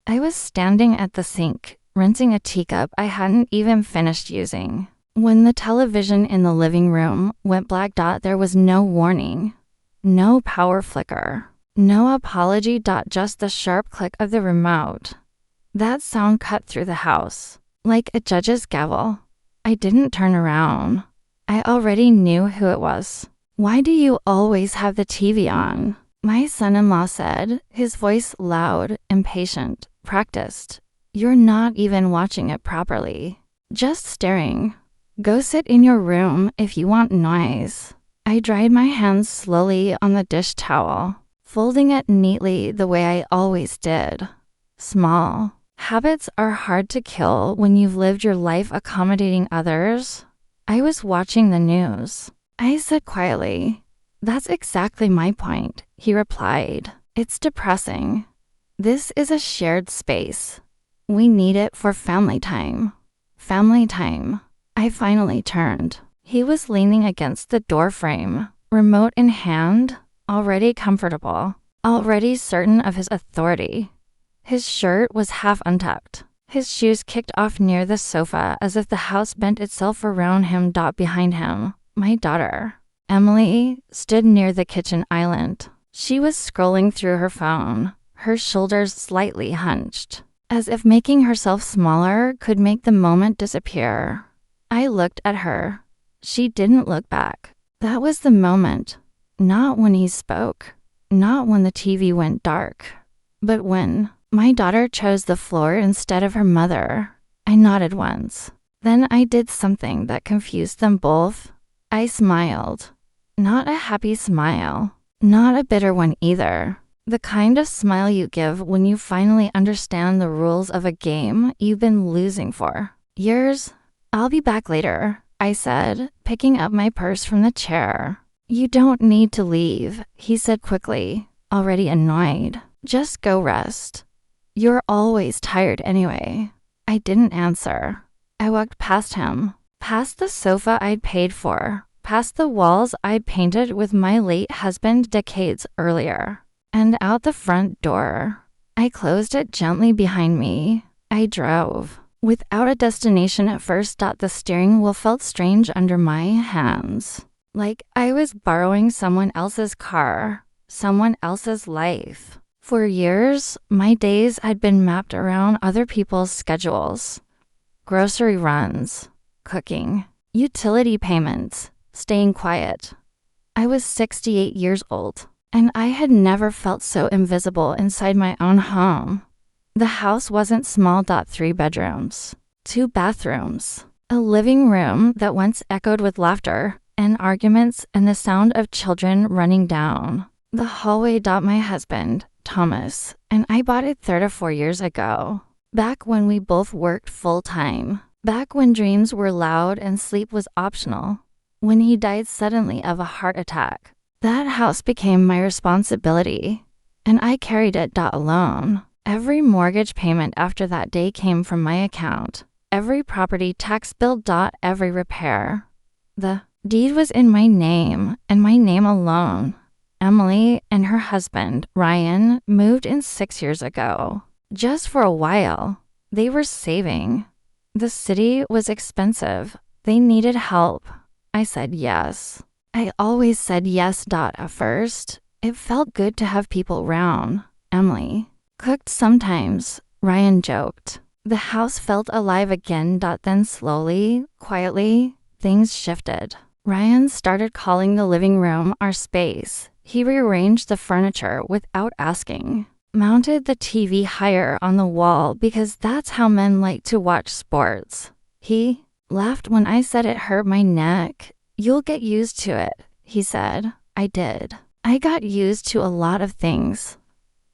I was standing at the sink, rinsing a teacup I hadn't even finished using. When the television in the living room went black. There was no warning, no power flicker, no apology. Just the sharp click of the remote. That sound cut through the house, like a judge's gavel. I didn't turn around. I already knew who it was. "Why do you always have the TV on?" my son-in-law said, his voice loud, impatient, practiced. "You're not even watching it properly. Just staring. Go sit in your room if you want noise." I dried my hands slowly on the dish towel, folding it neatly the way I always did. Small habits are hard to kill when you've lived your life accommodating others. I was watching the news. I said quietly, "That's exactly my point," he replied. "It's depressing. This is a shared space. We need it for family time." Family time. I finally turned. He was leaning against the door frame, remote in hand, already comfortable, already certain of his authority. His shirt was half untucked. His shoes kicked off near the sofa as if the house bent itself around him. Behind him, my daughter, Emily, stood near the kitchen island. She was scrolling through her phone, her shoulders slightly hunched, as if making herself smaller could make the moment disappear. I looked at her. She didn't look back. That was the moment. Not when he spoke, not when the TV went dark, but when my daughter chose the floor instead of her mother. I nodded once. Then I did something that confused them both. I smiled. Not a happy smile. Not a bitter one either. The kind of smile you give when you finally understand the rules of a game you've been losing for years. "I'll be back later," I said, picking up my purse from the chair. "You don't need to leave," he said quickly, already annoyed. "Just go rest. You're always tired anyway." I didn't answer. I walked past him, past the sofa I'd paid for, past the walls I'd painted with my late husband decades earlier, and out the front door. I closed it gently behind me. I drove. Without a destination at first. The steering wheel felt strange under my hands, like I was borrowing someone else's car, someone else's life. For years, my days had been mapped around other people's schedules. Grocery runs, cooking, utility payments, staying quiet. I was 68 years old, and I had never felt so invisible inside my own home. The house wasn't small. 3 bedrooms, 2 bathrooms, a living room that once echoed with laughter and arguments and the sound of children running down the hallway. My husband, Thomas, and I bought it 3 or 4 years ago, back when we both worked full-time, back when dreams were loud and sleep was optional, when he died suddenly of a heart attack. That house became my responsibility, and I carried it alone. Every mortgage payment after that day came from my account. Every property tax bill. Every repair. The deed was in my name, and my name alone. Emily and her husband, Ryan, moved in 6 years ago. Just for a while. They were saving. The city was expensive. They needed help. I said yes. I always said yes. At first, it felt good to have people around. Emily cooked sometimes, Ryan joked. The house felt alive again. Then slowly, quietly, things shifted. Ryan started calling the living room our space. He rearranged the furniture without asking, mounted the TV higher on the wall because that's how men like to watch sports. He laughed when I said it hurt my neck. "You'll get used to it," he said. I did. I got used to a lot of things.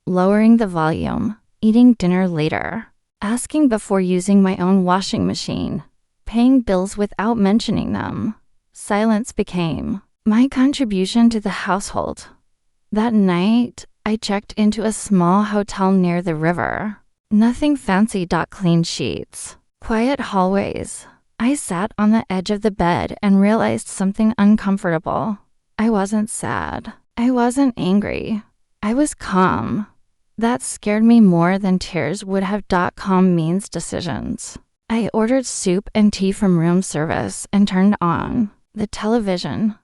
Lowering the volume, eating dinner later, asking before using my own washing machine, paying bills without mentioning them. Silence became my contribution to the household. That night, I checked into a small hotel near the river. Nothing fancy. Clean sheets, quiet hallways. I sat on the edge of the bed and realized something uncomfortable. I wasn't sad. I wasn't angry. I was calm. That scared me more than tears would have. Com means decisions. I ordered soup and tea from room service and turned on the television.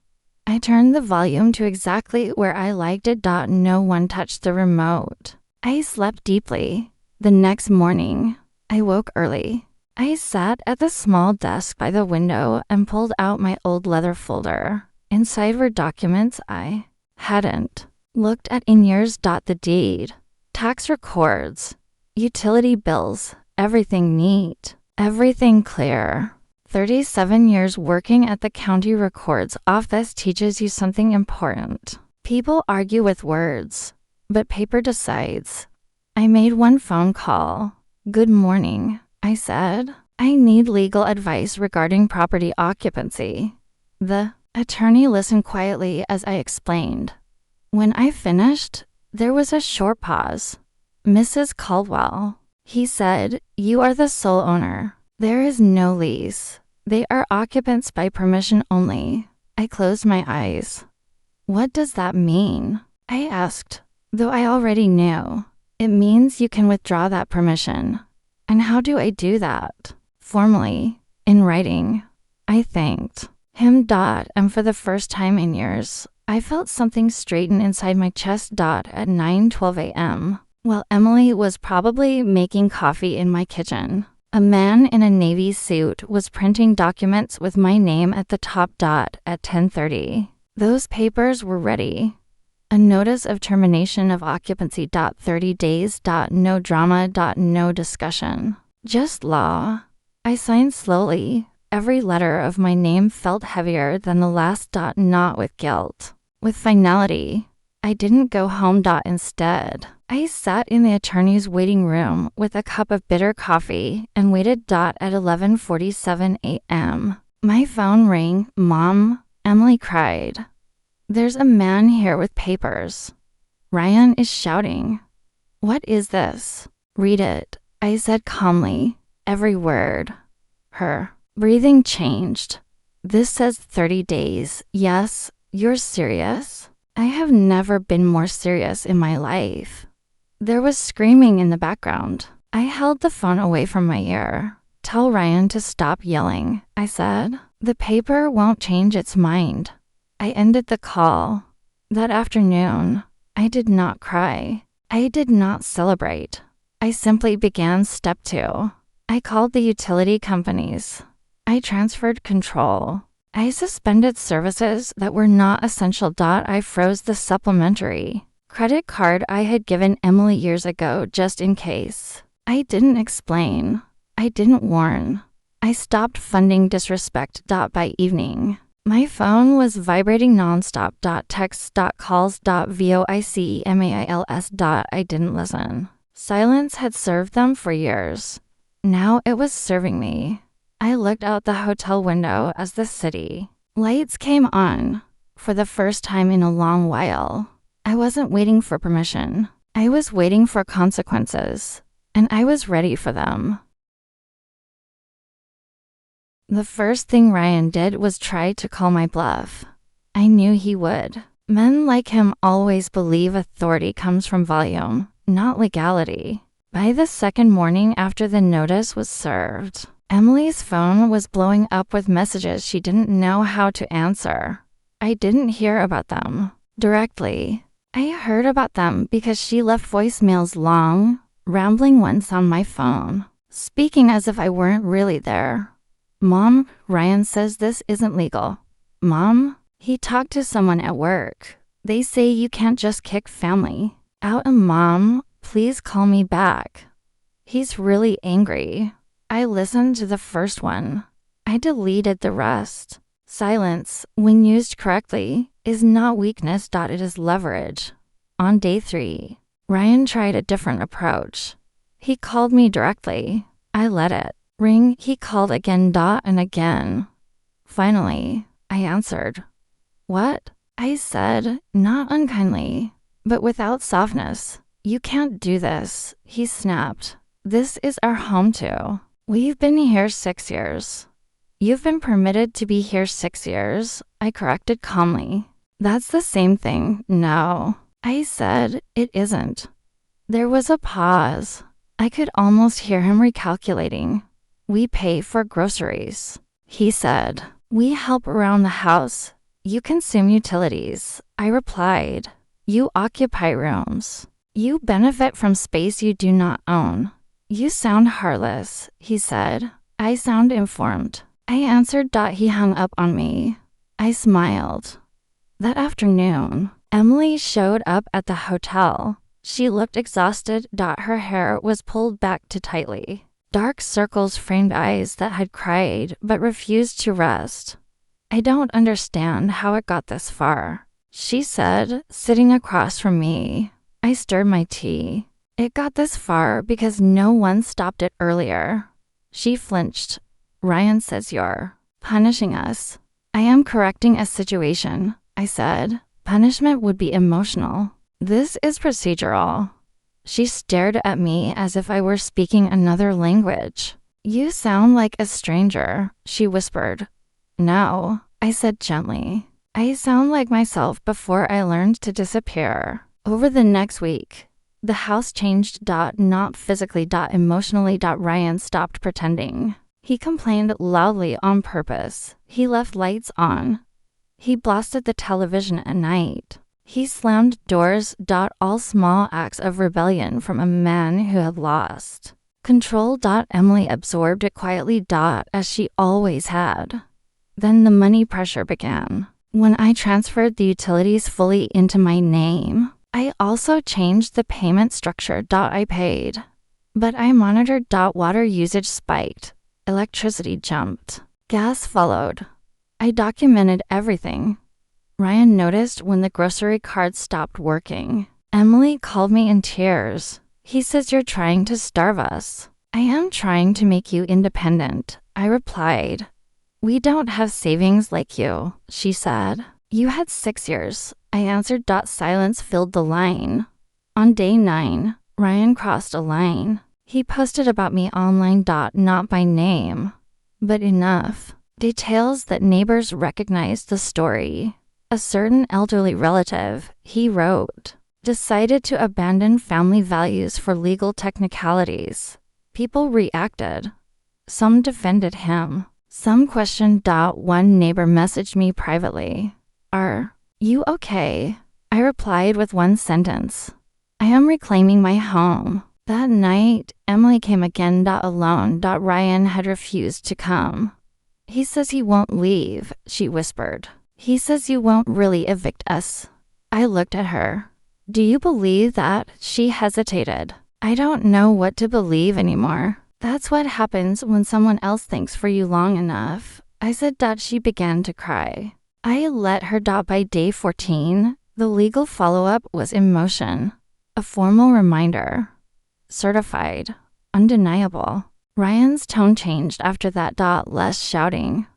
I turned the volume to exactly where I liked it. No one touched the remote. I slept deeply. The next morning, I woke early. I sat at the small desk by the window and pulled out my old leather folder. Inside were documents I hadn't looked at in years. The deed, tax records, utility bills, everything neat, everything clear. 37 years working at the county records office teaches you something important. People argue with words, but paper decides. I made one phone call. Good morning, I said. I need legal advice regarding property occupancy. The attorney listened quietly as I explained. When I finished, there was a short pause. Mrs. Caldwell, he said, you are the sole owner. There is no lease. They are occupants by permission only. I closed my eyes. What does that mean? I asked, though I already knew. It means you can withdraw that permission. And how do I do that? Formally, in writing. I thanked him. And for the first time in years, I felt something straighten inside my chest. At 9:12 a.m., while Emily was probably making coffee in my kitchen, a man in a navy suit was printing documents with my name at the top. At 10:30, those papers were ready. A notice of termination of occupancy. 30 days. No drama. No discussion. Just law. I signed slowly. Every letter of my name felt heavier than the last. Not with guilt, with finality. I didn't go home. Instead, I sat in the attorney's waiting room with a cup of bitter coffee and waited. At 11:47 a.m., my phone rang. Mom, Emily cried. There's a man here with papers. Ryan is shouting. What is this? Read it, I said calmly. Every word. Her breathing changed. This says 30 days. Yes, you're serious? I have never been more serious in my life. There was screaming in the background. I held the phone away from my ear. Tell Ryan to stop yelling, I said. The paper won't change its mind. I ended the call. That afternoon, I did not cry. I did not celebrate. I simply began step 2. I called the utility companies. I transferred control. I suspended services that were not essential. I froze the supplementary credit card I had given Emily years ago just in case. I didn't explain. I didn't warn. I stopped funding disrespect. By evening, my phone was vibrating nonstop. Texts. Calls. Voicemails. I didn't listen. Silence had served them for years. Now it was serving me. I looked out the hotel window as the city lights came on. For the first time in a long while, I wasn't waiting for permission. I was waiting for consequences, and I was ready for them. The first thing Ryan did was try to call my bluff. I knew he would. Men like him always believe authority comes from volume, not legality. By the second morning after the notice was served, Emily's phone was blowing up with messages she didn't know how to answer. I didn't hear about them directly. I heard about them because she left voicemails, long, rambling ones on my phone, speaking as if I weren't really there. Mom, Ryan says this isn't legal. Mom, he talked to someone at work. They say you can't just kick family out. And Mom, please call me back. He's really angry. I listened to the first one. I deleted the rest. Silence, when used correctly, is not weakness. It is leverage. On day 3, Ryan tried a different approach. He called me directly. I let it ring. He called again. And again. Finally, I answered. What? I said, not unkindly, but without softness. You can't do this, he snapped. This is our home too. We've been here 6 years. You've been permitted to be here 6 years, I corrected calmly. That's the same thing. No, I said, it isn't. There was a pause. I could almost hear him recalculating. We pay for groceries, he said. We help around the house. You consume utilities, I replied. You occupy rooms. You benefit from space you do not own. You sound heartless, he said. I sound informed. I answered. He hung up on me. I smiled. That afternoon, Emily showed up at the hotel. She looked exhausted. Her hair was pulled back too tightly. Dark circles framed eyes that had cried but refused to rest. I don't understand how it got this far, she said, sitting across from me. I stirred my tea. It got this far because no one stopped it earlier. She flinched. Ryan says you're punishing us. I am correcting a situation, I said. Punishment would be emotional. This is procedural. She stared at me as if I were speaking another language. You sound like a stranger, she whispered. No, I said gently. I sound like myself before I learned to disappear. Over the next week, the house changed. Not physically. Emotionally. Ryan stopped pretending. He complained loudly on purpose. He left lights on. He blasted the television at night. He slammed doors. All small acts of rebellion from a man who had lost control. Emily absorbed it quietly. As she always had. Then the money pressure began. When I transferred the utilities fully into my name, I also changed the payment structure. I paid. But I monitored. Water usage spiked. Electricity jumped. Gas followed. I documented everything. Ryan noticed when the grocery card stopped working. Emily called me in tears. He says you're trying to starve us. I am trying to make you independent, I replied. We don't have savings like you, she said. You had 6 years, I answered. Silence filled the line. On day 9, Ryan crossed a line. He posted about me online. Not by name, but enough. Details that neighbors recognized the story. A certain elderly relative, he wrote, decided to abandon family values for legal technicalities. People reacted. Some defended him. Some questioned. One neighbor messaged me privately. Are you okay? I replied with one sentence. I am reclaiming my home. That night, Emily came again. Alone. Ryan had refused to come. He says he won't leave, she whispered. He says you won't really evict us. I looked at her. Do you believe that? She hesitated. I don't know what to believe anymore. That's what happens when someone else thinks for you long enough. I said. She began to cry. I let her. By day 14, the legal follow-up was in motion. A formal reminder. Certified. Undeniable. Ryan's tone changed after that. Less shouting.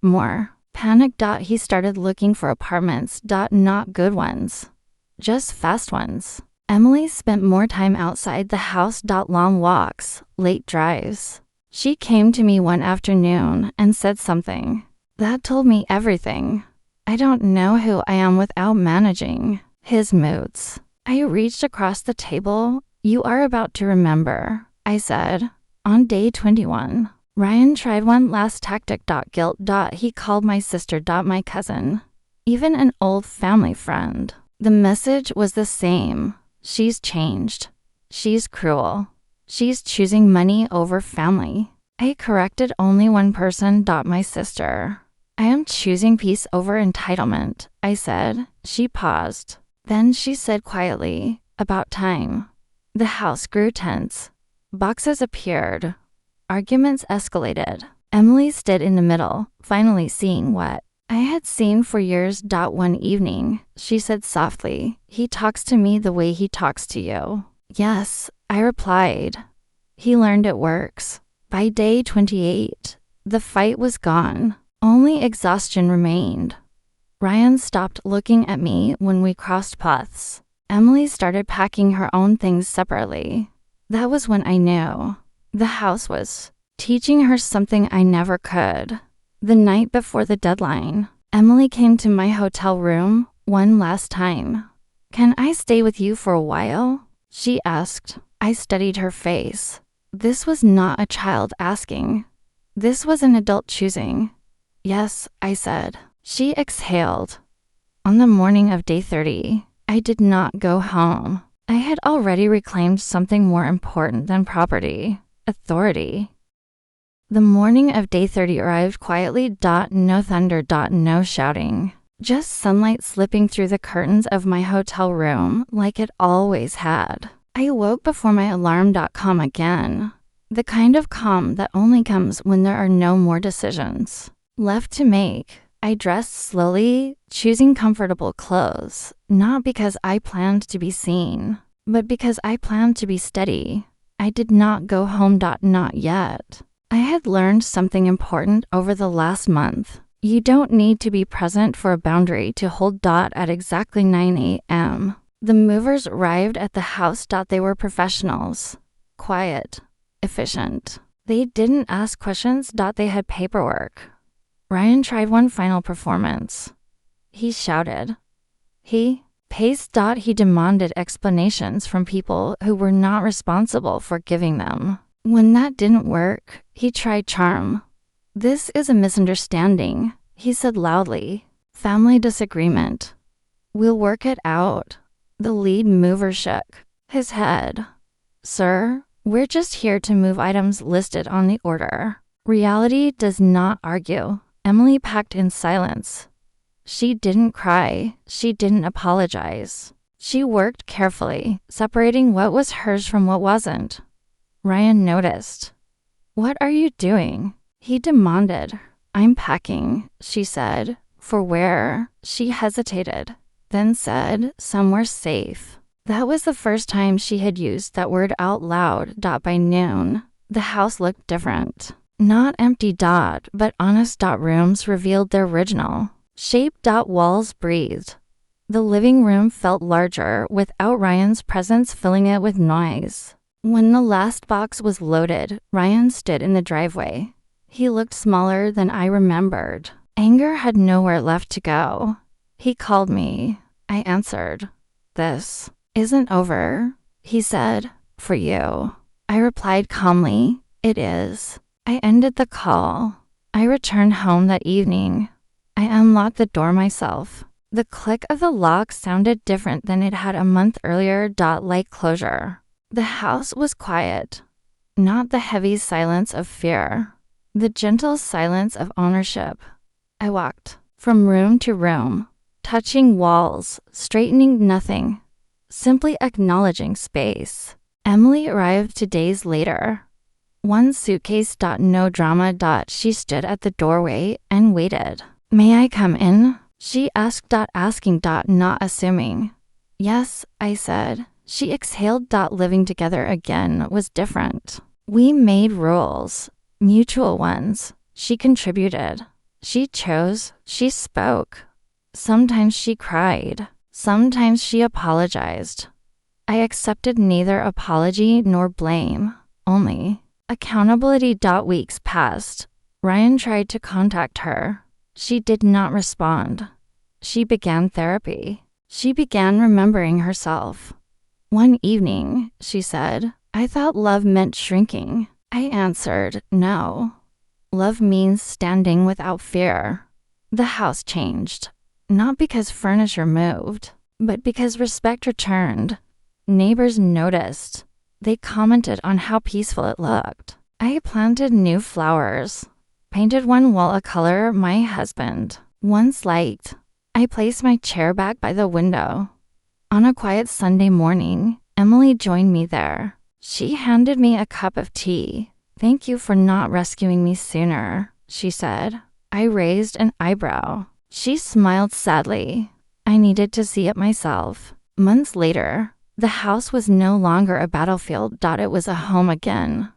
More. Panic. He started looking for apartments. Not good ones. Just fast ones. Emily spent more time outside the house. Long walks, late drives. She came to me one afternoon and said something that told me everything. I don't know who I am without managing his moods. I reached across the table. You are about to remember, I said. On day 21, Ryan tried one last tactic. Guilt. He called my sister. My cousin. Even an old family friend. The message was the same. She's changed. She's cruel. She's choosing money over family. I corrected only one person. My sister. I am choosing peace over entitlement, I said. She paused. Then she said quietly, about time. The house grew tense. Boxes appeared. Arguments escalated. Emily stood in the middle, finally seeing what I had seen for years. One evening, she said softly, he talks to me the way he talks to you. Yes, I replied. He learned it works. By day 28, the fight was gone. Only exhaustion remained. Ryan stopped looking at me when we crossed paths. Emily started packing her own things separately. That was when I knew. The house was teaching her something I never could. The night before the deadline, Emily came to my hotel room one last time. Can I stay with you for a while? she asked. I studied her face. This was not a child asking. This was an adult choosing. Yes, I said. She exhaled. On the morning of day 30, I did not go home. I had already reclaimed something more important than property, authority. The morning of day 30 arrived quietly. No thunder. No shouting. Just sunlight slipping through the curtains of my hotel room like it always had. I awoke before my alarm. Calm again. The kind of calm that only comes when there are no more decisions left to make. I dressed slowly, choosing comfortable clothes, not because I planned to be seen, but because I planned to be steady. I did not go home. Not yet. I had learned something important over the last month. You don't need to be present for a boundary to hold. At exactly 9 a.m., the movers arrived at the house. They were professionals, quiet, efficient. They didn't ask questions. They had paperwork. Ryan tried one final performance. He shouted. He paced. He demanded explanations from people who were not responsible for giving them. When that didn't work, he tried charm. This is a misunderstanding, he said loudly. Family disagreement. We'll work it out. The lead mover shook his head. Sir, we're just here to move items listed on the order. Reality does not argue. Emily packed in silence. She didn't cry. She didn't apologize. She worked carefully, separating what was hers from what wasn't. Ryan noticed. What are you doing? He demanded. I'm packing, she said. For where? She hesitated, then said, somewhere safe. That was the first time she had used that word out loud. By noon, the house looked different. Not empty. But honest. Rooms revealed their original shape. Walls breathed. The living room felt larger without Ryan's presence filling it with noise. When the last box was loaded, Ryan stood in the driveway. He looked smaller than I remembered. Anger had nowhere left to go. He called me. I answered. This isn't over, he said. For you. I replied calmly. It is. I ended the call. I returned home that evening. I unlocked the door myself. The click of the lock sounded different than it had a month earlier. Like closure. The house was quiet. Not the heavy silence of fear. The gentle silence of ownership. I walked from room to room, touching walls, straightening nothing, simply acknowledging space. Emily arrived 2 days later. One suitcase. No drama. She stood at the doorway and waited. May I come in? She asked. Asking. Not assuming. Yes, I said. She exhaled. Living together again was different. We made rules, mutual ones. She contributed. She chose. She spoke. Sometimes she cried. Sometimes she apologized. I accepted neither apology nor blame, only accountability. Weeks passed. Ryan tried to contact her. She did not respond. She began therapy. She began remembering herself. One evening, she said, I thought love meant shrinking. I answered, no. Love means standing without fear. The house changed. Not because furniture moved, but because respect returned. Neighbors noticed. They commented on how peaceful it looked. I planted new flowers. Painted one wall a color my husband once liked. I placed my chair back by the window. On a quiet Sunday morning, Emily joined me there. She handed me a cup of tea. Thank you for not rescuing me sooner, she said. I raised an eyebrow. She smiled sadly. I needed to see it myself. Months later, the house was no longer a battlefield. It was a home again.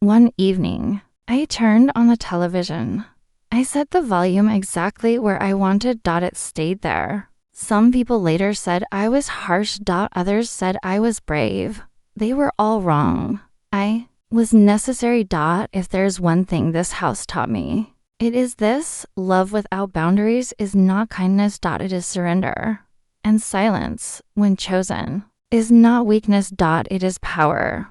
One evening, I turned on the television. I set the volume exactly where I wanted. It stayed there. Some people later said I was harsh. Others said I was brave. They were all wrong. I was necessary. If there's one thing this house taught me, it is this: love without boundaries is not kindness. It is surrender. And silence, when chosen, is not weakness. It is power.